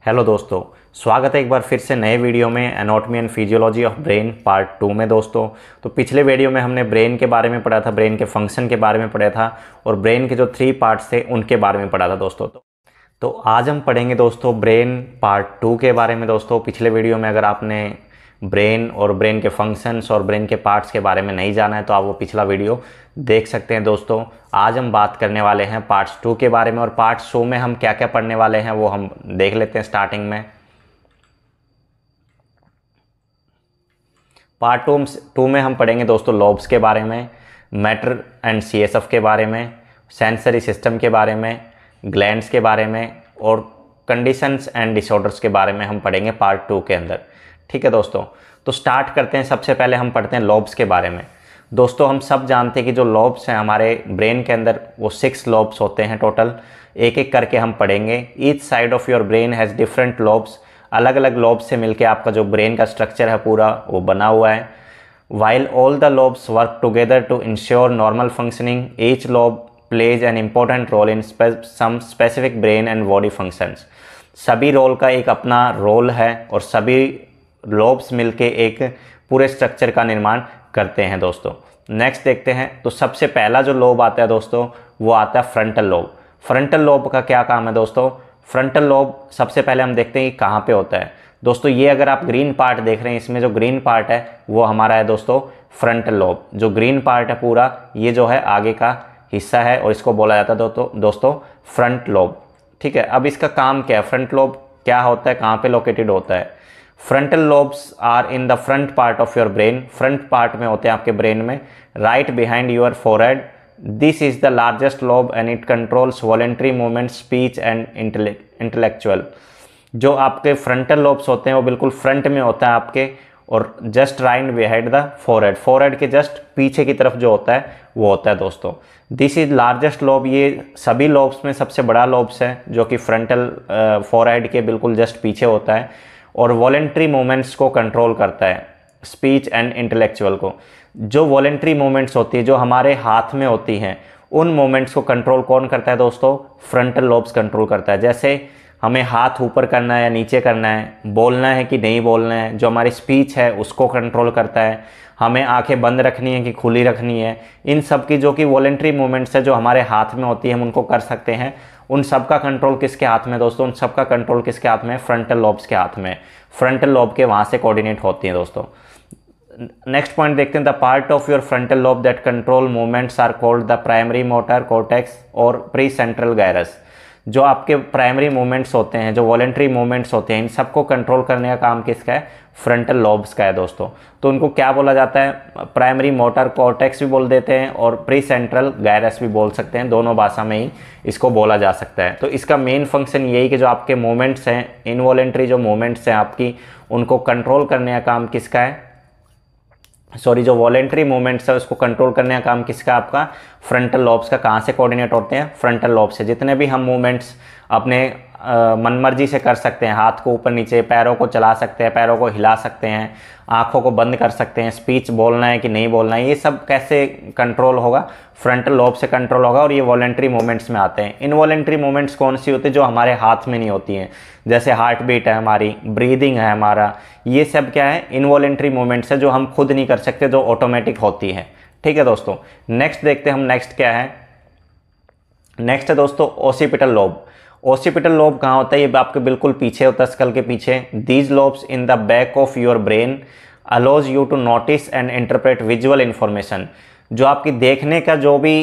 Hello दोस्तों, स्वागत है एक बार फिर से नए वीडियो में anatomy and physiology of brain part 2 में। दोस्तों तो पिछले वीडियो में हमने ब्रेन के बारे में पढ़ा था, ब्रेन के फंक्शन के बारे में पढ़ा था और ब्रेन के जो 3 पार्ट्स थे उनके बारे में पढ़ा था दोस्तों। तो आज हम पढ़ेंगे दोस्तों ब्रेन पार्ट 2 के बारे में। दोस्तों पिछले वीडियो में अगर आपने ब्रेन और ब्रेन के फंक्शंस और ब्रेन के पार्ट्स के बारे में नहीं जाना है तो आप वो पिछला वीडियो देख सकते हैं। दोस्तों आज हम बात करने वाले हैं पार्ट्स 2 के बारे में और पार्ट्स 2 में हम क्या क्या पढ़ने वाले हैं वो हम देख लेते हैं। स्टार्टिंग में पार्ट 2 में हम पढ़ेंगे दोस्तों लॉब्स के बारे में, मैटर एंड सीएसएफ के बारे में, सेंसरी सिस्टम के बारे में, ग्लैंड्स के बारे में और कंडीशंस एंड डिसऑर्डर्स के बारे में हम पढ़ेंगे पार्ट 2 के अंदर। ठीक है दोस्तों, तो स्टार्ट करते हैं। सबसे पहले हम पढ़ते हैं लॉब्स के बारे में। दोस्तों हम सब जानते हैं कि जो लॉब्स हैं हमारे ब्रेन के अंदर वो 6 लॉब्स होते हैं टोटल। एक एक करके हम पढ़ेंगे। Each side of your brain has different lobes. अलग अलग लॉब्स से मिलके आपका जो ब्रेन का स्ट्रक्चर है पूरा वो बना हुआ है। While all the lobes work together to ensure normal functioning, each lobe plays an important role in some specific brain and body functions. सभी रोल का एक अपना रोल है और सभी लॉब्स मिलके एक पूरे स्ट्रक्चर का निर्माण करते हैं दोस्तों। नेक्स्ट देखते हैं। तो सबसे पहला जो लोब आता है दोस्तों वो आता है फ्रंटल लोब। फ्रंटल लोब का क्या काम है दोस्तों? फ्रंटल लोब सबसे पहले हम देखते हैं कि कहाँ पे होता है। दोस्तों ये अगर आप ग्रीन पार्ट देख रहे हैं, इसमें जो ग्रीन पार्ट है वो हमारा है दोस्तों फ्रंटल लोब। जो ग्रीन पार्ट है पूरा ये जो है आगे का हिस्सा है और इसको बोला जाता है दोस्तों फ्रंट लोब। ठीक है, अब इसका काम क्या है? फ्रंट लोब क्या होता है, कहाँ पे लोकेटेड होता है? Frontal lobes are in the front part of your brain. Front part में होते हैं आपके ब्रेन में, right behind your forehead. This is the largest lobe and it controls voluntary movement, speech and intellectual. जो आपके frontal lobes होते हैं वो बिल्कुल फ्रंट में होता है आपके और just right behind the forehead. Forehead के जस्ट पीछे की तरफ जो होता है वो होता है दोस्तों। This is largest lobe. ये सभी लोब्स में सबसे बड़ा लोब्स है जो कि फ्रंटल फोरहेड के बिल्कुल जस्ट पीछे होता है और वॉलेंट्री मूवमेंट्स को कंट्रोल करता है, स्पीच एंड इंटेलेक्चुअल को। जो वॉलेंट्री मूवमेंट्स होती है जो हमारे हाथ में होती हैं उन मूवमेंट्स को कंट्रोल कौन करता है दोस्तों? फ्रंटल लोब्स कंट्रोल करता है। जैसे हमें हाथ ऊपर करना है या नीचे करना है, बोलना है कि नहीं बोलना है, जो हमारी स्पीच है उसको कंट्रोल करता है, हमें आंखें बंद रखनी है कि खुली रखनी है, इन सब की जो कि वॉलेंट्री मूवमेंट्स है जो हमारे हाथ में होती है हम उनको कर सकते हैं। उन सब का कंट्रोल किसके हाथ में दोस्तों? उन सब का कंट्रोल किसके हाथ में? फ्रंटल लॉब्स के हाथ में। फ्रंटल लॉब के वहाँ से कोऑर्डिनेट होती हैं दोस्तों। नेक्स्ट पॉइंट देखते हैं। The part of your frontal lobe that control movements are called the primary motor cortex और प्री सेंट्रल गायरस। जो आपके प्राइमरी मूवमेंट्स होते हैं, जो वॉलेंट्री मूवमेंट्स होते हैं, इन सबको कंट्रोल करने का काम किसका है? फ्रंटल लॉब्स का है दोस्तों। तो उनको क्या बोला जाता है? प्राइमरी मोटर कॉर्टेक्स भी बोल देते हैं और प्री सेंट्रल गायरस भी बोल सकते हैं। दोनों भाषा में ही इसको बोला जा सकता है। तो इसका मेन फंक्शन यही कि जो आपके मूवमेंट्स हैं, इनवॉलेंट्री जो मूवमेंट्स हैं आपकी, उनको कंट्रोल करने का काम किसका है? जो वॉलेंट्री मूवमेंट्स है उसको कंट्रोल करने का काम किसका? आपका फ्रंटल लॉब्स का। कहाँ से कोऑर्डिनेट होते हैं? फ्रंटल लॉब से। जितने भी हम मूवमेंट्स अपने मनमर्जी से कर सकते हैं, हाथ को ऊपर नीचे, पैरों को चला सकते हैं, पैरों को हिला सकते हैं, आंखों को बंद कर सकते हैं, स्पीच बोलना है कि नहीं बोलना है, ये सब कैसे कंट्रोल होगा? फ्रंटल लॉब से कंट्रोल होगा और ये वॉलेंट्री मूवमेंट्स में आते हैं। इनवॉलेंट्री मूवमेंट्स कौन सी होती है? जो हमारे हाथ में नहीं होती हैं, जैसे हार्ट बीट है हमारी, ब्रीदिंग है हमारा, ये सब क्या है? इनवॉलेंट्री मूवमेंट्स है जो हम खुद नहीं कर सकते, जो ऑटोमेटिक होती है। ठीक है दोस्तों, नेक्स्ट देखते हैं हम। नेक्स्ट क्या है? नेक्स्ट है दोस्तों ओसिपिटल लोब। ओसिपिटल लोब कहाँ होता है? ये आपके बिल्कुल पीछे होता है, स्कल के पीछे। These lobes in the back of your brain allows you to notice and interpret visual information. जो आपकी देखने का जो भी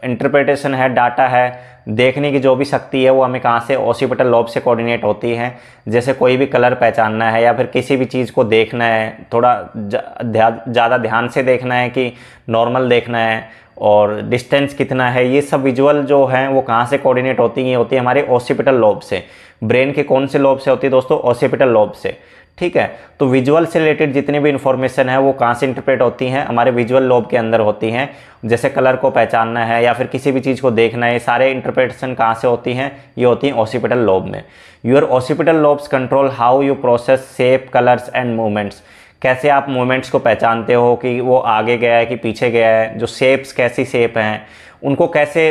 इंटरप्रिटेशन है, डाटा है, देखने की जो भी शक्ति है वो हमें कहाँ से? ओसिपिटल लोब से कोऑर्डिनेट होती है। जैसे कोई भी कलर पहचानना है या फिर किसी भी चीज़ को देखना है, थोड़ा ज़्यादा ध्यान से देखना है कि नॉर्मल देखना है और डिस्टेंस कितना है, ये सब विजुअल जो हैं वो कहाँ से कोऑर्डिनेट होती है? ये होती है हमारे ओसिपिटल लोब से। ब्रेन के कौन से लोब से होती है दोस्तों? ओसिपिटल लोब से। ठीक है, तो विजुअल से रिलेटेड जितनी भी इंफॉर्मेशन है वो कहाँ से इंटरप्रेट होती हैं? हमारे विजुअल लोब के अंदर होती हैं। जैसे कलर को पहचानना है या फिर किसी भी चीज़ को देखना है, ये सारे इंटरप्रिटेशन कहाँ से होती हैं? ये होती हैं ओसिपिटल लोब में। Your occipital lobes control how you process shape, colours and movements. कैसे आप मूवमेंट्स को पहचानते हो कि वो आगे गया है कि पीछे गया है, जो शेप्स कैसी शेप हैं उनको कैसे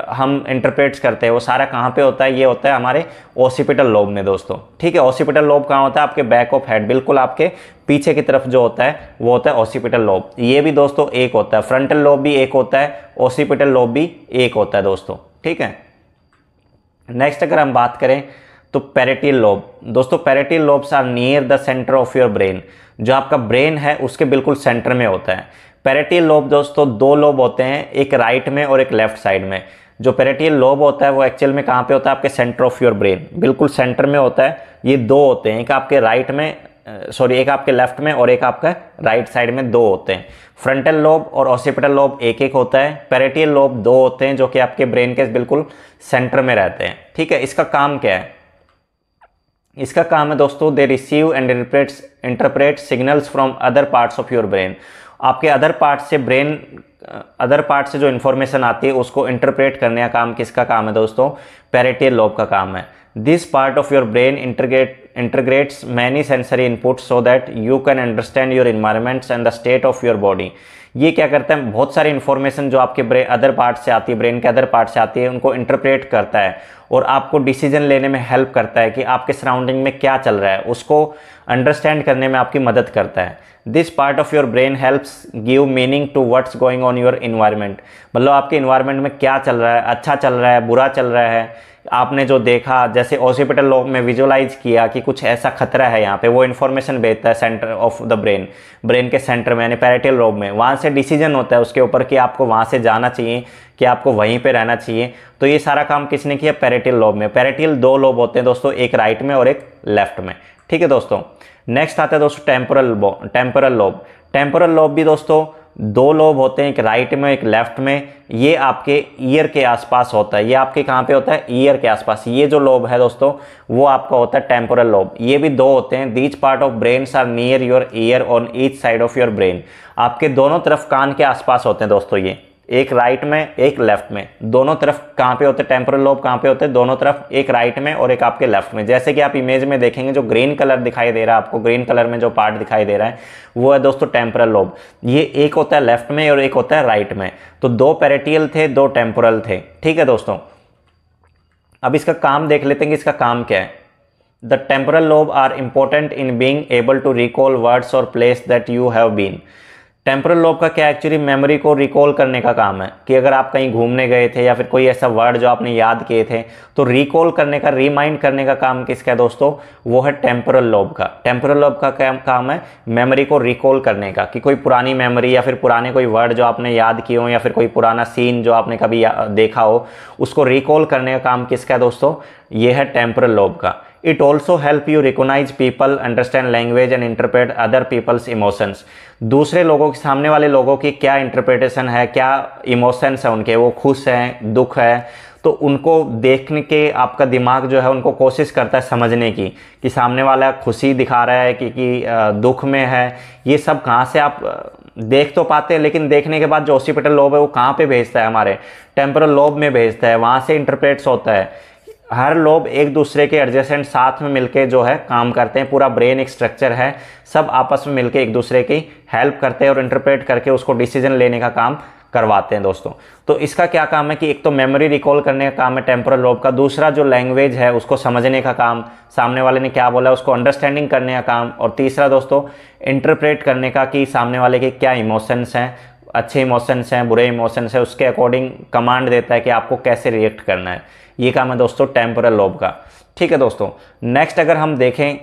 हम इंटरप्रेट्स करते हैं, वो सारा कहाँ पे होता है, ये होता है हमारे ओसिपिटल लोब में दोस्तों। ठीक है, ओसिपिटल लोब कहाँ होता है, आपके बैक ऑफ हेड, बिल्कुल आपके पीछे की तरफ जो होता है वो होता है ओसिपिटल लोब। ये भी दोस्तों एक होता है, फ्रंटल लोब भी एक होता है, ओसिपिटल लोब भी एक होता है दोस्तों। ठीक है, नेक्स्ट अगर हम बात करें तो पैरेटियल लोब। दोस्तों parietal lobes are near the centre of your brain, जो आपका ब्रेन है उसके बिल्कुल सेंटर में होता है। पैरेटियल लोब दोस्तों दो लोब होते हैं, एक राइट में और एक लेफ्ट साइड में। जो पैरेटियल लोब होता है वो एक्चुअल में कहाँ पे होता है, आपके सेंटर ऑफ योर ब्रेन, बिल्कुल सेंटर में होता है। ये दो होते हैं, एक आपके राइट में एक आपके लेफ्ट में और एक आपका राइट साइड में, दो होते हैं। फ्रंटल लोब और ऑसिपिटल लोब एक एक होता है, पैरेटियल लोब दो होते हैं जो कि आपके ब्रेन के बिल्कुल सेंटर में रहते हैं। ठीक है, इसका काम क्या है, इसका काम है दोस्तों they receive and interpret signals from other parts of your brain. आपके अदर पार्ट से जो इन्फॉर्मेशन आती है उसको इंटरप्रेट करने का काम किसका काम है दोस्तों, पैरेटियल लोब का काम है। This part of your brain integrates many sensory inputs so that you can understand your environments and the state of your body। ये क्या करता है, बहुत सारी इन्फॉर्मेशन जो आपके अदर पार्ट से आती है, ब्रेन के अदर पार्ट से आती है, उनको इंटरप्रेट करता है और आपको डिसीजन लेने में हेल्प करता है कि आपके सराउंडिंग में क्या चल रहा है, उसको अंडरस्टैंड करने में आपकी मदद करता है। This part of your brain helps give meaning to what's going on your environment. मतलब आपके इन्वायरमेंट में क्या चल रहा है, अच्छा चल रहा है, बुरा चल रहा है, आपने जो देखा, जैसे ऑसिपिटल लोब में विजुअलाइज किया कि कुछ ऐसा खतरा है यहाँ पे, वो इन्फॉर्मेशन भेजता है centre of the brain, brain के सेंटर में यानी पैरेटियल लोब में। वहाँ से डिसीजन होता है उसके ऊपर कि आपको वहाँ से जाना चाहिए कि आपको वहीं पे रहना चाहिए। तो ये सारा काम किसने किया, पैरेटियल लोब में। पैरेटियल दो लोब होते हैं दोस्तों, एक राइट में और एक लेफ्ट में। ठीक है दोस्तों, नेक्स्ट आता है दोस्तों टेम्पोरल लोब। टेम्पोरल लोब भी दोस्तों दो लोब होते हैं, एक राइट में एक लेफ्ट में। ये आपके ईयर के आसपास होता है, ये आपके कहाँ पे होता है, ईयर के आसपास। ये जो लोब है दोस्तों वो आपका होता है टेम्पोरल लोब। ये भी दो होते हैं। These part of brains are near your ear on each side of your brain. आपके दोनों तरफ कान के आसपास होते हैं दोस्तों, ये एक राइट में एक लेफ्ट में, दोनों तरफ कहाँ पे होते हैं, टेम्पोरल लोब कहाँ पे होते हैं, दोनों तरफ, एक राइट में और एक आपके लेफ्ट में। जैसे कि आप इमेज में देखेंगे जो ग्रीन कलर दिखाई दे रहा है आपको, ग्रीन कलर में जो पार्ट दिखाई दे रहा है वो है दोस्तों टेम्पोरल लोब। ये एक होता है लेफ्ट में और एक होता है राइट में। तो दो पैरेटियल थे, दो टेम्पोरल थे। ठीक है दोस्तों, अब इसका काम देख लेते हैं कि इसका काम क्या है। The temporal lobe are important in being able to recall words और place that you have been. Temporal lobe का क्या एक्चुअली मेमोरी को रिकॉल करने का काम है कि अगर आप कहीं घूमने गए थे या फिर कोई ऐसा वर्ड जो आपने याद किए थे तो रिकॉल करने का, रिमाइंड करने का काम किसका है दोस्तों, वो है टेम्पोरल लोब का। टेम्पोरल लोब का काम है मेमोरी को रिकॉल करने का, कि कोई पुरानी मेमोरी या फिर पुराने कोई वर्ड जो आपने याद किए हो या फिर कोई पुराना सीन जो आपने कभी देखा हो उसको रिकॉल करने का काम किसका है दोस्तों, ये है टेम्पोरल लोब का। It also help you recognize people, understand language and interpret other people's emotions। दूसरे लोगों के, सामने वाले लोगों की क्या इंटरप्रिटेशन है, क्या इमोशंस है उनके, वो खुश हैं, दुख है, तो उनको देखने के आपका दिमाग जो है उनको कोशिश करता है समझने की कि सामने वाला खुशी दिखा रहा है कि दुख में है। ये सब कहाँ से आप देख तो पाते हैं, लेकिन देखने के बाद जो ऑसिपिटल लोब है वो कहाँ पे भेजता है, हमारे टेम्पोरल लोब में भेजता है, वहाँ से इंटरप्रेट्स होता है। हर लोब एक दूसरे के एडजेसेंट साथ में मिलके जो है काम करते हैं। पूरा ब्रेन एक स्ट्रक्चर है, सब आपस में मिलके एक दूसरे की हेल्प करते हैं और इंटरप्रेट करके उसको डिसीजन लेने का काम करवाते हैं दोस्तों। तो इसका क्या काम है कि एक तो मेमोरी रिकॉल करने का काम है टेम्पोरल लोब का, दूसरा जो लैंग्वेज है उसको समझने का काम, सामने वाले ने क्या बोला उसको अंडरस्टैंडिंग करने का काम, और तीसरा दोस्तों इंटरप्रेट करने का कि सामने वाले के क्या इमोशंस हैं, अच्छे इमोशंस हैं, बुरे इमोशंस हैं, उसके अकॉर्डिंग कमांड देता है कि आपको कैसे रिएक्ट करना है। ये काम है दोस्तों टेम्पोरल लोब का। ठीक है दोस्तों, नेक्स्ट अगर हम देखें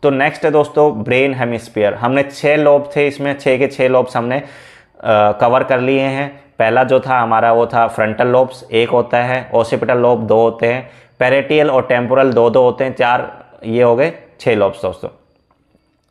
तो नेक्स्ट है दोस्तों ब्रेन हेमिस्फीयर। हमने 6 लोब थे, इसमें 6 के 6 लोब्स हमने कवर कर लिए हैं। पहला जो था हमारा वो था फ्रंटल लोब्स, एक होता है, ऑसिपिटल लोब 2 होते हैं, पैरेटियल और टेम्पोरल 2-2 होते हैं, 4 ये हो गए 6 लोब्स दोस्तों।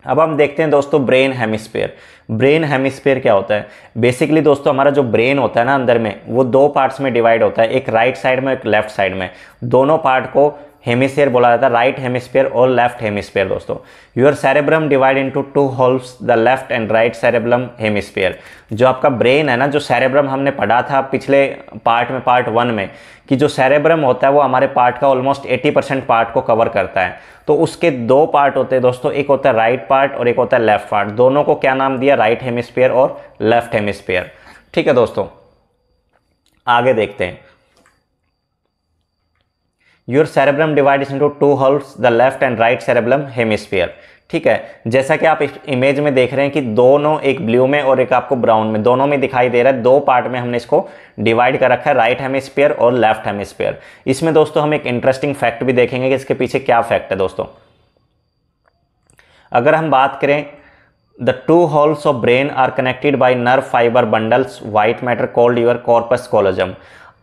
अब हम देखते हैं दोस्तों ब्रेन हेमिस्फीयर। ब्रेन हेमिस्फीयर क्या होता है, बेसिकली दोस्तों हमारा जो ब्रेन होता है ना अंदर में, वो 2 पार्ट्स में डिवाइड होता है, एक राइट साइड में एक लेफ्ट साइड में। दोनों पार्ट को हेमिस्फीयर बोला जाता है, राइट हेमिस्फीयर और लेफ्ट हेमिस्फीयर दोस्तों। Your cerebrum divide into 2 holes, the left and right cerebrum hemisphere. जो आपका ब्रेन है ना, जो सेरेब्रम हमने पढ़ा था पिछले पार्ट में, पार्ट 1 में, कि जो सेरेब्रम होता है वो हमारे पार्ट का ऑलमोस्ट 80% पार्ट को कवर करता है। तो उसके 2 पार्ट होते हैं दोस्तों, एक होता है राइट पार्ट और एक होता है लेफ्ट पार्ट। दोनों को क्या नाम दिया, राइट हेमिस्फीयर और लेफ्ट हेमिस्फीयर। ठीक है दोस्तों, आगे देखते हैं। Your cerebrum divides into 2 holes, the left and right cerebrum hemisphere. ठीक है, जैसा कि आप इस इमेज में देख रहे हैं कि दोनों, एक ब्लू में और एक आपको ब्राउन में, दोनों में दिखाई दे रहा है। 2 पार्ट में हमने इसको डिवाइड कर रखा है, राइट हेमिस्फीयर और लेफ्ट हेमिस्फीयर। इसमें दोस्तों हम एक इंटरेस्टिंग फैक्ट भी देखेंगे कि इसके पीछे क्या फैक्ट है दोस्तों। अगर हम बात करें, the 2 halves of brain are connected by nerve fibre bundles white matter called your corpus callosum.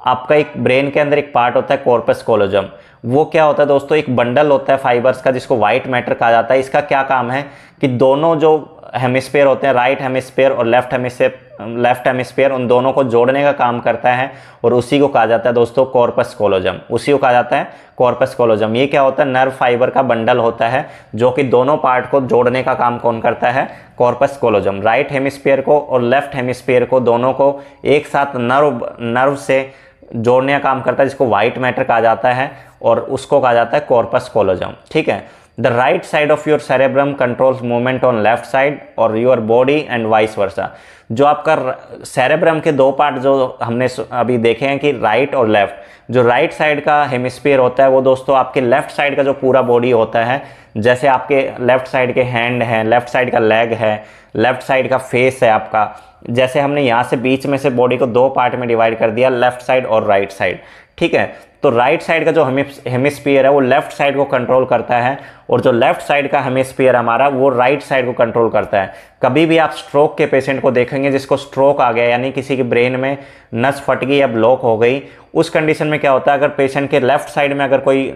आपका एक ब्रेन के अंदर एक पार्ट होता है कॉर्पस कॉलोजम। वो क्या होता है दोस्तों, एक बंडल होता है फाइबर्स का जिसको व्हाइट मैटर कहा जाता है। इसका क्या काम है कि दोनों जो हेमिस्फीयर होते हैं, राइट हेमिस्फीयर और लेफ्ट हेमिस्फीयर, उन दोनों को जोड़ने का काम करता है और उसी को कहा जाता है दोस्तों कॉर्पस कॉलोजम। उसी को कहा जाता है कॉर्पस कॉलोजम। ये क्या होता है, नर्व फाइबर का बंडल होता है जो कि दोनों पार्ट को जोड़ने का काम कौन करता है, कॉर्पस कॉलोजम। राइट हेमिस्फीयर को और लेफ्ट हेमिस्फीयर को, दोनों को एक साथ नर्व से जोड़ने का काम करता है, जिसको व्हाइट मैटर कहा जाता है और उसको कहा जाता है कॉर्पस कॉलोजम। ठीक है, the right side of your cerebrum controls movement on left side और your body and vice versa. जो आपका सेरेब्रम के 2 पार्ट जो हमने अभी देखे हैं कि राइट और लेफ्ट, जो राइट साइड का हेमिस्फीयर होता है वो दोस्तों आपके लेफ्ट साइड का जो पूरा बॉडी होता है, जैसे आपके लेफ्ट साइड के हैंड हैं, लेफ्ट साइड का लेग है, लेफ्ट साइड का फेस है आपका, जैसे हमने यहाँ से बीच में से बॉडी को 2 पार्ट में डिवाइड कर दिया, लेफ्ट साइड और राइट साइड। ठीक है, तो राइट साइड का जो हेमिस्फीयर है वो लेफ्ट साइड को कंट्रोल करता है और जो लेफ्ट साइड का हेमिस्फीयर हमारा वो राइट साइड को कंट्रोल करता है। कभी भी आप स्ट्रोक के पेशेंट को देखेंगे जिसको स्ट्रोक आ गया, यानी किसी के ब्रेन में नस फट गई या ब्लॉक हो गई, उस कंडीशन में क्या होता है, अगर पेशेंट के लेफ्ट साइड में अगर कोई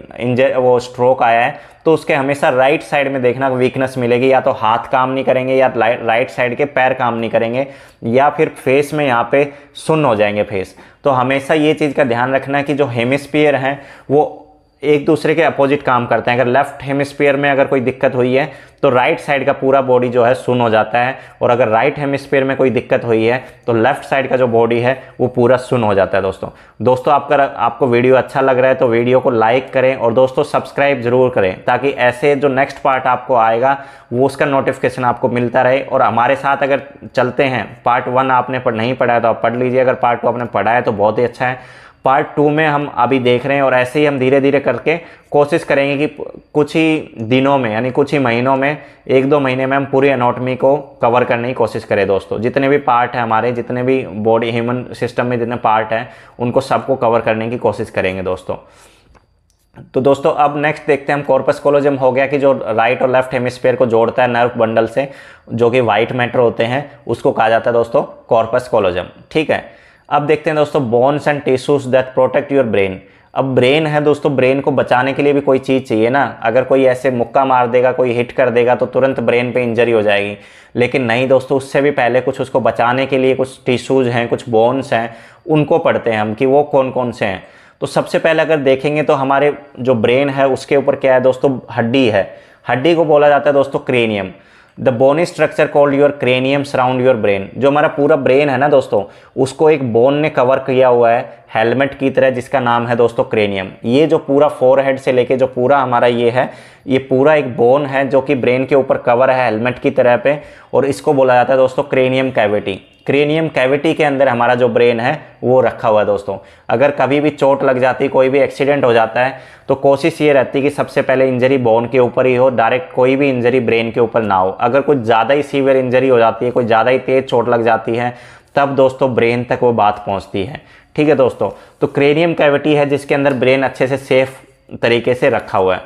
वो स्ट्रोक आया है तो उसके हमेशा राइट साइड में देखना वीकनेस मिलेगी। या तो हाथ काम नहीं करेंगे, या राइट साइड के पैर काम नहीं करेंगे, या फिर फेस में यहाँ पे सुन्न हो जाएंगे फेस। तो हमेशा ये चीज़ का ध्यान रखना है कि जो हेमिस्फीयर हैं वो एक दूसरे के अपोजिट काम करते हैं। अगर लेफ्ट हेमिस्फीयर में अगर कोई दिक्कत हुई है तो राइट साइड का पूरा बॉडी जो है सुन्न हो जाता है, और अगर राइट हेमिस्फीयर में कोई दिक्कत हुई है तो लेफ्ट साइड का जो बॉडी है वो पूरा सुन्न हो जाता है दोस्तों। आपको वीडियो अच्छा लग रहा है तो वीडियो को लाइक करें और दोस्तों सब्सक्राइब जरूर करें, ताकि ऐसे जो नेक्स्ट पार्ट आपको आएगा वो उसका नोटिफिकेशन आपको मिलता रहे। और हमारे साथ अगर चलते हैं, पार्ट 1 आपने नहीं पढ़ा है तो आप पढ़ लीजिए, अगर पार्ट 2 आपने पढ़ा है तो बहुत ही अच्छा है। पार्ट 2 में हम अभी देख रहे हैं और ऐसे ही हम धीरे धीरे करके कोशिश करेंगे कि कुछ ही दिनों में, यानी कुछ ही महीनों में, 1-2 महीने में हम पूरी एनाटॉमी को कवर करने की कोशिश करें दोस्तों। जितने भी पार्ट हैं हमारे, जितने भी बॉडी ह्यूमन सिस्टम में जितने पार्ट हैं उनको सबको कवर करने की कोशिश करेंगे दोस्तों। तो दोस्तों अब नेक्स्ट देखते हैं हम, कॉर्पस कॉलोजम हो गया कि जो राइट और लेफ्ट हेमिस्फीयर को जोड़ता है नर्व बंडल से, जो कि व्हाइट मैटर होते हैं, उसको कहा जाता है दोस्तों कॉर्पस कॉलोजम। ठीक है, अब देखते हैं दोस्तों bones and tissues that protect your brain. अब ब्रेन है दोस्तों, ब्रेन को बचाने के लिए भी कोई चीज़ चाहिए ना। अगर कोई ऐसे मुक्का मार देगा, कोई हिट कर देगा तो तुरंत ब्रेन पे इंजरी हो जाएगी, लेकिन नहीं दोस्तों, उससे भी पहले कुछ उसको बचाने के लिए कुछ टिश्यूज हैं, कुछ बोन्स हैं, उनको पढ़ते हैं हम कि वो कौन कौन से हैं। तो सबसे पहले अगर देखेंगे तो हमारे जो ब्रेन है उसके ऊपर क्या है दोस्तों, हड्डी है। हड्डी को बोला जाता है दोस्तों cranium. The bony structure called your cranium surround your brain. जो हमारा पूरा ब्रेन है ना दोस्तों, उसको एक बोन ने कवर किया हुआ है हेलमेट की तरह, जिसका नाम है दोस्तों क्रेनियम। ये जो पूरा फोरहेड से लेके जो पूरा हमारा ये है, ये पूरा एक बोन है जो कि ब्रेन के ऊपर कवर है हेलमेट की तरह पे, और इसको बोला जाता है दोस्तों क्रेनियम कैविटी। क्रेनियम कैविटी के अंदर हमारा जो ब्रेन है वो रखा हुआ है दोस्तों। अगर कभी भी चोट लग जाती, कोई भी एक्सीडेंट हो जाता है, तो कोशिश ये रहती है कि सबसे पहले इंजरी बोन के ऊपर ही हो, डायरेक्ट कोई भी इंजरी ब्रेन के ऊपर ना हो। अगर कुछ ज़्यादा ही सीवियर इंजरी हो जाती है, कोई ज़्यादा ही तेज चोट लग जाती है, तब दोस्तों ब्रेन तक वो बात पहुँचती है। ठीक है दोस्तों, तो क्रेनियम कैविटी है जिसके अंदर ब्रेन अच्छे से सेफ तरीके से रखा हुआ है।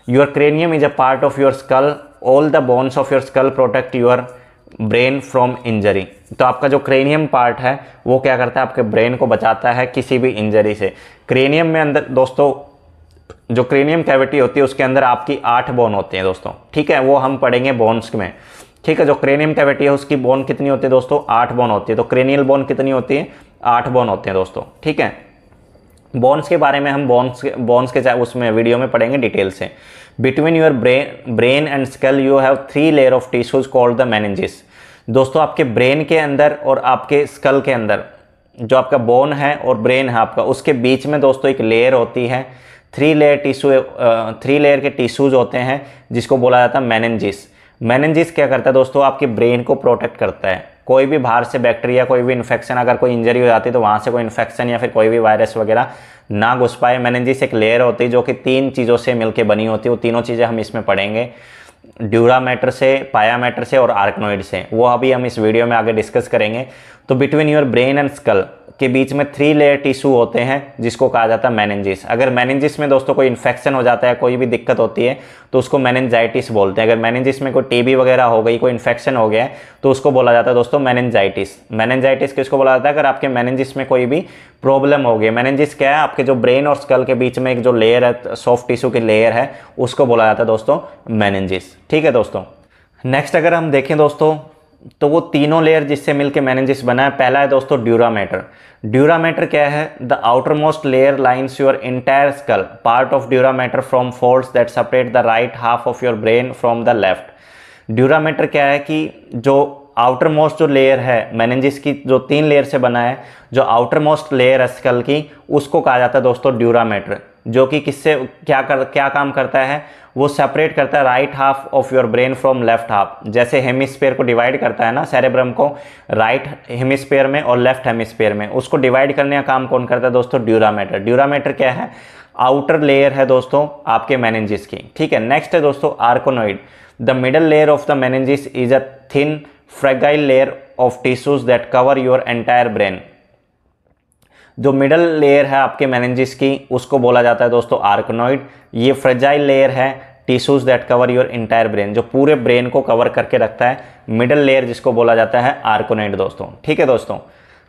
Your cranium is a part of your skull, all the bones of your skull protect your brain from injury. तो आपका जो क्रेनियम पार्ट है वो क्या करता है, आपके ब्रेन को बचाता है किसी भी इंजरी से। क्रेनियम में अंदर दोस्तों, जो क्रेनियम कैविटी होती है उसके अंदर आपकी 8 बोन होते हैं दोस्तों। ठीक है, वो हम पढ़ेंगे बोन्स में। ठीक है, जो क्रेनियम कैविटी है उसकी बोन कितनी होती है दोस्तों, 8 बोन होती है। तो क्रेनियल बोन कितनी होती है, 8 बोन होते हैं दोस्तों। ठीक है, बोन्स के बारे में हम बोन्स के उसमें वीडियो में पढ़ेंगे डिटेल से। Between your brain and skull you have 3 layer of tissues called the meninges. दोस्तों आपके ब्रेन के अंदर और आपके स्कल के अंदर जो आपका बोन है और ब्रेन है आपका, उसके बीच में दोस्तों एक लेयर होती है, 3 लेयर के टिश्यूज होते हैं जिसको बोला जाता है मेनिंजेस। मेनिंजेस क्या करता है दोस्तों, आपके ब्रेन को प्रोटेक्ट करता है। कोई भी बाहर से बैक्टीरिया, कोई भी इन्फेक्शन, अगर कोई इंजरी हो जाती है तो वहाँ से कोई इन्फेक्शन या फिर कोई भी वायरस वगैरह ना घुस पाए। मेनिंजेस एक लेयर होती है जो कि 3 चीज़ों से मिलकर बनी होती है। वो तीनों चीज़ें हम इसमें पढ़ेंगे, ड्यूरा मैटर से, पाया मैटर से और आर्कनोइड से। वो अभी हम इस वीडियो में आगे डिस्कस करेंगे। तो between your brain and skull के बीच में 3 लेयर टिश्यू होते हैं जिसको कहा जाता है मेनिंजेस। अगर मेनिंजेस में दोस्तों कोई इन्फेक्शन हो जाता है, कोई भी दिक्कत होती है तो उसको मेनिंजाइटिस बोलते हैं। अगर मेनिंजेस में कोई टीबी वगैरह हो गई, कोई इन्फेक्शन हो गया है तो उसको बोला जाता है दोस्तों मेनिंजाइटिस। मेनिंजाइटिस किसको बोला जाता है, अगर आपके मेनिंजेस में कोई भी प्रॉब्लम हो गई। मेनिंजेस क्या है, आपके जो ब्रेन और स्कल के बीच में एक जो लेयर है, सॉफ्ट टिश्यू की लेयर है, उसको बोला जाता है दोस्तों मेनिंजेस। ठीक है दोस्तों, नेक्स्ट अगर हम देखें दोस्तों तो वो तीनों लेयर जिससे मिलकर मेनिंजेस बना है, पहला है दोस्तों ड्यूरा मैटर। ड्यूरा मैटर क्या है, the outermost layer lines your entire skull, part of dura mater from folds that separate the right half of your brain from the left. Dura mater क्या है कि जो outermost जो layer है meninges की, जो 3 layer से बना है, जो आउटर मोस्ट लेयर है स्कल की, उसको कहा जाता है दोस्तों ड्यूरा मैटर। जो कि किससे क्या काम करता है, वो सेपरेट करता है right half of your brain from left half. जैसे हेमिस्फीयर को डिवाइड करता है ना, सेरेब्रम को राइट हेमिस्फीयर में और लेफ्ट हेमिस्फीयर में, उसको डिवाइड करने का काम कौन करता है दोस्तों, ड्यूरा मैटर। ड्यूरा मैटर क्या है, आउटर लेयर है दोस्तों आपके मेनिंजेस की। ठीक है, नेक्स्ट है दोस्तों arachnoid. The middle layer of the meninges is a thin fragile layer of tissues that cover your entire brain. जो मिडल लेयर है आपके मेनिंजेस की, उसको बोला जाता है दोस्तों आर्कनोइड। ये फ्रेजाइल लेयर है tissues that cover your entire brain, जो पूरे ब्रेन को कवर करके रखता है, मिडल लेयर जिसको बोला जाता है आर्कोनोइड दोस्तों। ठीक है दोस्तों,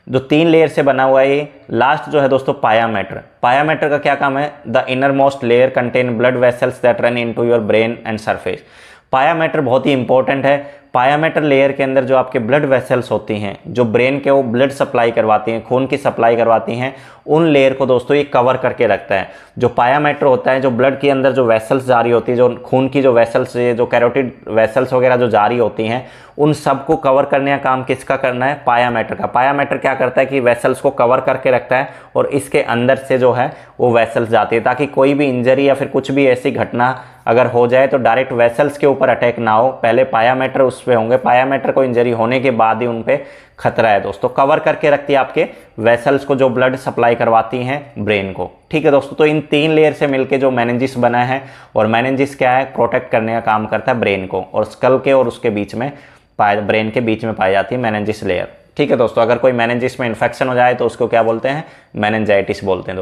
जो 3 लेयर से बना हुआ है ये। लास्ट जो है दोस्तों पाया मैटर। पाया मैटर का क्या काम है, the inner most layer contain blood vessels that run into your brain and surface. पाया मैटर बहुत ही इंपॉर्टेंट है। पाया मैटर लेयर के अंदर जो आपके ब्लड वेसल्स होती हैं, जो ब्रेन के वो ब्लड सप्लाई करवाती हैं, खून की सप्लाई करवाती हैं, उन लेयर को दोस्तों ये कवर करके रखता है। जो पाया मैटर होता है, जो ब्लड के अंदर जो वेसल्स जारी होती है, जो खून की जो वेसल्स, जो कैरोटिड वेसल्स वगैरह जो जारी होती हैं, उन सबको कवर करने का काम किसका करना है, पाया मैटर का। पाया मैटर क्या करता है कि वेसल्स को कवर करके रखता है और इसके अंदर से जो है वो वेसल्स जाती है, ताकि कोई भी इंजरी या फिर कुछ भी ऐसी घटना अगर हो जाए तो डायरेक्ट वेसल्स के ऊपर अटैक ना हो, पहले पाया मैटर उस पे होंगे। पाया मैटर को इंजरी होने के बाद ही उन पे खतरा है दोस्तों। कवर करके रखती है आपके वेसल्स को, जो ब्लड सप्लाई करवाती हैं ब्रेन को। ठीक है दोस्तों, तो इन 3 लेयर से मिलके जो मेनिंजेस बना है, और मेनिंजेस क्या है, प्रोटेक्ट करने का काम करता है ब्रेन को, और स्कल के और उसके बीच में ब्रेन के बीच में पाई जाती है मेनिंजेस लेयर। ठीक है दोस्तों, अगर कोई मेनिंजेस में इन्फेक्शन हो जाए तो उसको क्या बोलते हैं, मेनिंजाइटिस बोलते हैं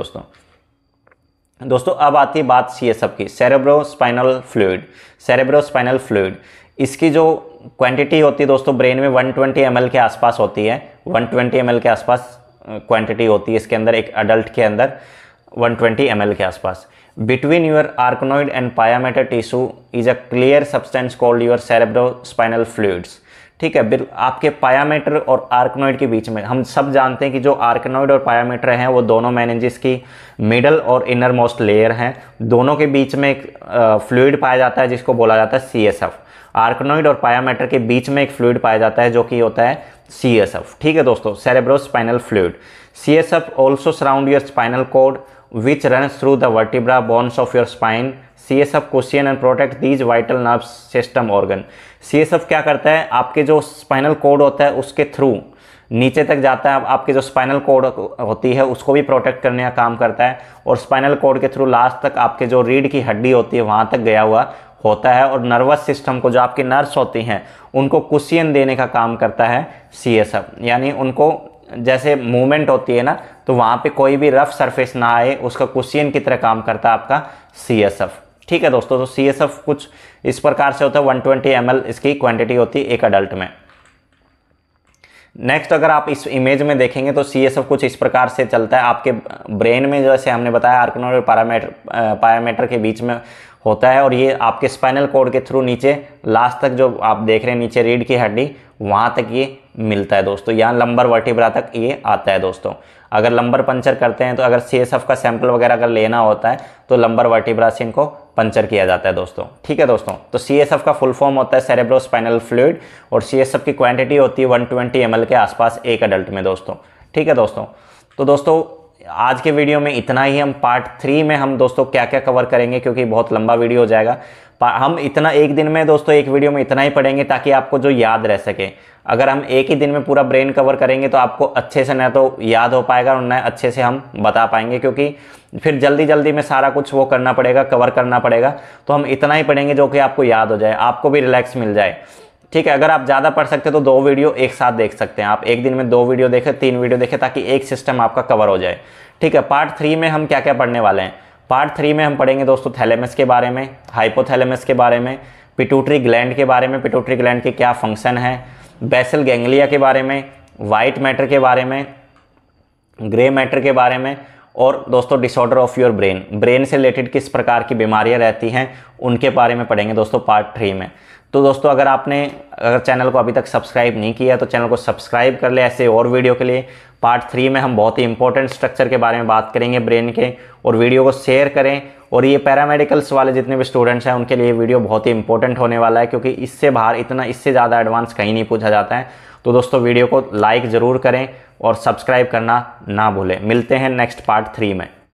दोस्तों। अब आती है बात सीएसएफ की, सेरेब्रोस्पाइनल फ्लूइड। सेरेब्रोस्पाइनल फ्लूइड, इसकी जो क्वांटिटी होती है दोस्तों ब्रेन में 120 ml के आसपास होती है। 120 ml के आसपास क्वांटिटी होती है इसके अंदर, एक अडल्ट के अंदर 120 ml के आसपास। बिटवीन योर आर्कनोइड एंड पाया matter tissue is a clear substance called your cerebrospinal fluids. ठीक है, आपके पाया मैटर और आर्कनोइड के बीच में, हम सब जानते हैं कि जो आर्कनोइड और पाया मैटर हैं वो दोनों मेनिंजेस की मिडल और इनर मोस्ट लेयर हैं। दोनों के बीच में एक फ्लूइड पाया जाता है जिसको बोला जाता है सीएसएफ। आर्कनोइड और पाया मैटर के बीच में एक फ्लूइड पाया जाता है जो कि होता है सीएसएफ। ठीक है दोस्तों, cerebrospinal fluid. CSF also surround your spinal cord which runs through the vertebra bones of your spine. CSF cushion and protect these vital nerve system organ. CSF क्या करता है, आपके जो स्पाइनल कोड होता है उसके थ्रू नीचे तक जाता है, आपके जो स्पाइनल कोड होती है उसको भी प्रोटेक्ट करने का काम करता है, और स्पाइनल कोड के थ्रू लास्ट तक आपके जो रीढ़ की हड्डी होती है वहाँ तक गया हुआ होता है, और नर्वस सिस्टम को, जो आपकी नर्व्स होती हैं, उनको कुशियन देने का काम करता है CSF। यानी उनको जैसे मूवमेंट होती है ना, तो वहाँ पे कोई भी रफ सरफेस ना आए, उसका कुशियन की तरह काम करता है आपका CSF। ठीक है दोस्तों, तो CSF कुछ इस प्रकार से होता है, 120 ml इसकी क्वांटिटी होती है एक अडल्ट में। नेक्स्ट अगर आप इस इमेज में देखेंगे तो CSF कुछ इस प्रकार से चलता है आपके ब्रेन में, जैसे हमने बताया आर्कनोइड और पाया मैटर के बीच में होता है, और ये आपके स्पाइनल कोड के थ्रू नीचे लास्ट तक जो आप देख रहे हैं नीचे रीढ़ की हड्डी, वहाँ तक ये मिलता है दोस्तों, यहाँ लंबर वर्टिब्रा तक ये आता है दोस्तों। अगर लंबर पंचर करते हैं तो अगर CSF का सैंपल वगैरह अगर लेना होता है तो लंबर वर्टिब्रा से इनको पंचर किया जाता है दोस्तों। ठीक है दोस्तों, तो CSF का फुल फॉर्म होता है सेरेब्रोस्पाइनल फ्लूइड, और CSF की क्वांटिटी होती है 120 ml के आसपास एक अडल्ट में दोस्तों। ठीक है दोस्तों, तो दोस्तों आज के वीडियो में इतना ही। हम पार्ट 3 में हम दोस्तों क्या क्या कवर करेंगे, क्योंकि बहुत लंबा वीडियो हो जाएगा। हम इतना एक दिन में दोस्तों एक वीडियो में इतना ही पढ़ेंगे ताकि आपको जो याद रह सके। अगर हम एक ही दिन में पूरा ब्रेन कवर करेंगे तो आपको अच्छे से न तो याद हो पाएगा और न अच्छे से हम बता पाएंगे, क्योंकि फिर जल्दी जल्दी में सारा कुछ वो करना पड़ेगा, कवर करना पड़ेगा। तो हम इतना ही पढ़ेंगे जो कि आपको याद हो जाए, आपको भी रिलैक्स मिल जाए। ठीक है, अगर आप ज़्यादा पढ़ सकते हैं तो 2 वीडियो एक साथ देख सकते हैं। आप एक दिन में 2 वीडियो देखें, 3 वीडियो देखें, ताकि एक सिस्टम आपका कवर हो जाए। ठीक है, पार्ट 3 में हम क्या क्या पढ़ने वाले हैं। पार्ट 3 में हम पढ़ेंगे दोस्तों थैलेमस के बारे में, हाइपोथैलेमस के बारे में, पिट्यूटरी ग्लैंड के बारे में, पिट्यूटरी ग्लैंड के क्या फंक्शन है, बेसल गैंग्लिया के बारे में, वाइट मैटर के बारे में, ग्रे मैटर के बारे में, और दोस्तों disorder of your brain, brain से रिलेटेड किस प्रकार की बीमारियां रहती हैं उनके बारे में पढ़ेंगे दोस्तों पार्ट 3 में। तो दोस्तों अगर चैनल को अभी तक सब्सक्राइब नहीं किया तो चैनल को सब्सक्राइब कर ले ऐसे और वीडियो के लिए। पार्ट 3 में हम बहुत ही इंपॉर्टेंट स्ट्रक्चर के बारे में बात करेंगे ब्रेन के, और वीडियो को शेयर करें। और ये पैरामेडिकल्स वाले जितने भी स्टूडेंट्स हैं उनके लिए वीडियो बहुत ही इंपॉर्टेंट होने वाला है, क्योंकि इससे बाहर इससे ज़्यादा एडवांस कहीं नहीं पूछा जाता है। तो दोस्तों वीडियो को लाइक ज़रूर करें और सब्सक्राइब करना ना भूलें। मिलते हैं नेक्स्ट पार्ट 3 में।